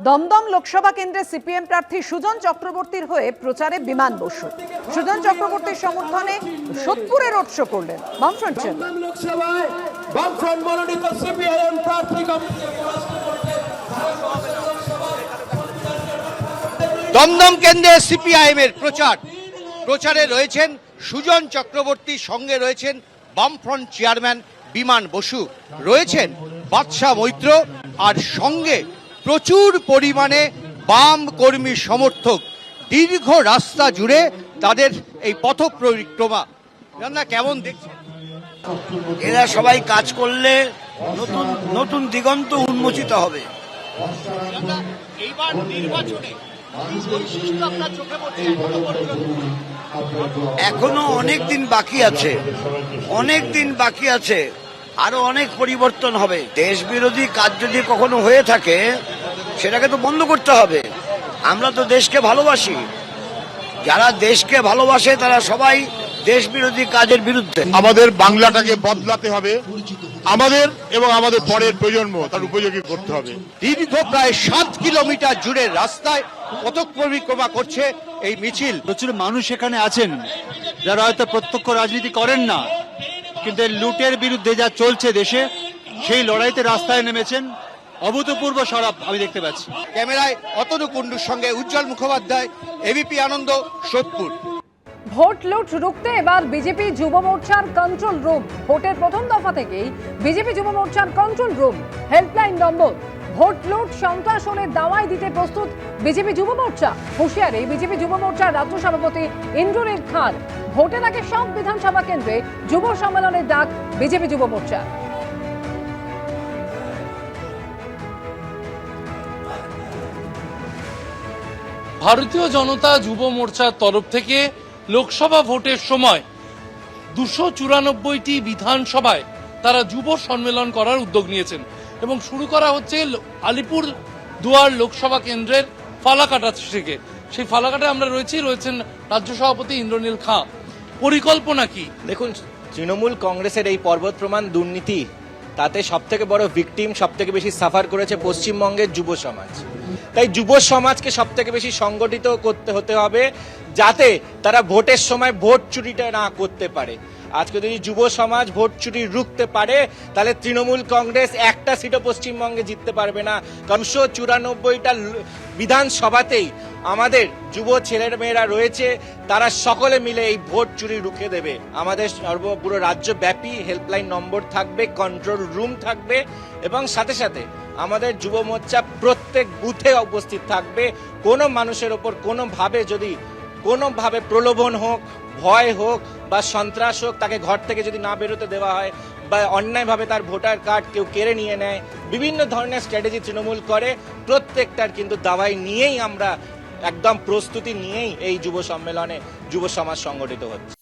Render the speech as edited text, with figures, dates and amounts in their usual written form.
দমদম লোকসভা কেন্দ্রে সিপিএম প্রার্থী সুজন চক্রবর্তীর হয়ে প্রচারে বিমান বসু। সুজন চক্রবর্তীর সমর্থনে সোদপুরে রোড শো করলেন বামফ্রন্ট চেয়ারম্যান। লোকসভায় বামফ্রন্ট মনোনীত সিপিএম প্রার্থী দমদম কেন্দ্রে সিপিআইএম এর প্রচারে রয়েছেন সুজন চক্রবর্তী, সঙ্গে রয়েছেন বামফ্রন্ট চেয়ারম্যান বিমান বসু, রয়েছেন বাদশা মৈত্র, আর সঙ্গে প্রচুর পরিমাণে বাম কর্মী সমর্থক। দীর্ঘ রাস্তা জুড়ে তাদের এই পথ পরিক্রমা। কেমন দেখছেন? এরা সবাই কাজ করলে নতুন নতুন দিগন্ত উন্মোচিত হবে। এইবার নির্বাচনে এখনো অনেক দিন বাকি আছে, আরো অনেক পরিবর্তন হবে। দেশ বিরোধী কাজ যদি কখনো হয়ে থাকে সেটাকে তো বন্ধ করতে হবে। আমরা তো দেশকে ভালোবাসি, যারা দেশকে ভালোবাসে তারা সবাই দেশ বিরোধী কাজের বিরুদ্ধে। আমাদের বাংলাটাকে বদলাতে হবে, আমাদের এবং আমাদের পরের প্রজন্ম তার উপযোগী করতে হবে। দীর্ঘ প্রায় 7 কিলোমিটার জুড়ে রাস্তায় পথ পরিক্রমা করছে এই মিছিল। প্রচুর মানুষ এখানে আছেন যারা হয়তো প্রত্যক্ষ রাজনীতি করেন না, কিন্তু লুটের বিরুদ্ধে যা চলছে দেশে সেই লড়াইতে রাস্তায় নেমেছেন। অভূতপূর্ব সরব আমি দেখতে পাচ্ছি। ক্যামেরায় অতনু কুণ্ডুর সঙ্গে উজ্জ্বল মুখোপাধ্যায়, এবিপি আনন্দ, সোদপুর। ভোট লুট রুখতে এবার বিজেপি যুব মোর্চার কন্ট্রোল রুম। ভোটের প্রথম দফা থেকেই বিজেপি যুব মোর্চার control room, helpline number. Vote লুট সন্ত্রাস হলে দাওয়াই দিতে প্রস্তুত বিজেপি যুব মোর্চা। হুঁশিয়ারি বিজেপি যুব মোর্চার রাজ্য সভাপতি ইন্দ্রনীল খান। ভোটের আগে সব বিধানসভা কেন্দ্রে যুব সম্মেলনের ডাক বিজেপি যুব মোর্চা। ভারতীয় জনতা যুব মোর্চার তরফ থেকে লোকসভা ভোটের সময় 294টি বিধানসভায় তারা যুব সম্মেলন করার উদ্যোগ নিয়েছেন এবং শুরু করা হচ্ছে আলিপুর দুয়ার লোকসভা কেন্দ্রের ফালাকাটা থেকে। সেই ফালাকাটায় আমরা রয়েছেন রাজ্য সভাপতি ইন্দ্রনীল খাঁ। পরিকল্পনা কি? দেখুন, তৃণমূল কংগ্রেসের এই পর্বত প্রমাণ দুর্নীতি, তাতে সবথেকে বড় ভিকটিম, সবথেকে বেশি সাফার করেছে পশ্চিমবঙ্গের যুব সমাজ। তাই যুব সমাজকে সবথেকে বেশি সংগঠিত হতে হবে, যাতে তারা ভোটের সময় ভোট চুরিটা না করতে পারে। আজকে যদি যুব সমাজ ভোট চুরি রুখতে পারে তাহলে তৃণমূল কংগ্রেস একটা সিটও পশ্চিমবঙ্গে জিততে পারবে না। 294টা বিধানসভাতেই আমাদের যুব ছেলেমেয়েরা রয়েছে, তারা সকলে মিলে এই ভোট চুরি রুখে দেবে। আমাদের পুরো রাজ্যব্যাপী হেল্পলাইন নম্বর থাকবে, কন্ট্রোল রুম থাকবে, এবং সাথে সাথে আমাদের যুব মোর্চা প্রত্যেক বুথে উপস্থিত থাকবে। কোনো মানুষের ওপর কোনোভাবে প্রলোভন হোক, ভয় হোক বা সন্ত্রাস হোক, তাকে ঘর থেকে যদি না বেরোতে দেওয়া হয় বা অন্যায়ভাবে তার ভোটার কার্ড কেউ কেড়ে নিয়ে নেয়, বিভিন্ন ধরনের স্ট্র্যাটেজি তৃণমূল করে, প্রত্যেকটার কিন্তু দাওয়াই নিয়েই আমরা একদম প্রস্তুতি নিয়েই এই যুব সম্মেলনে যুব সমাজ সংগঠিত হচ্ছে।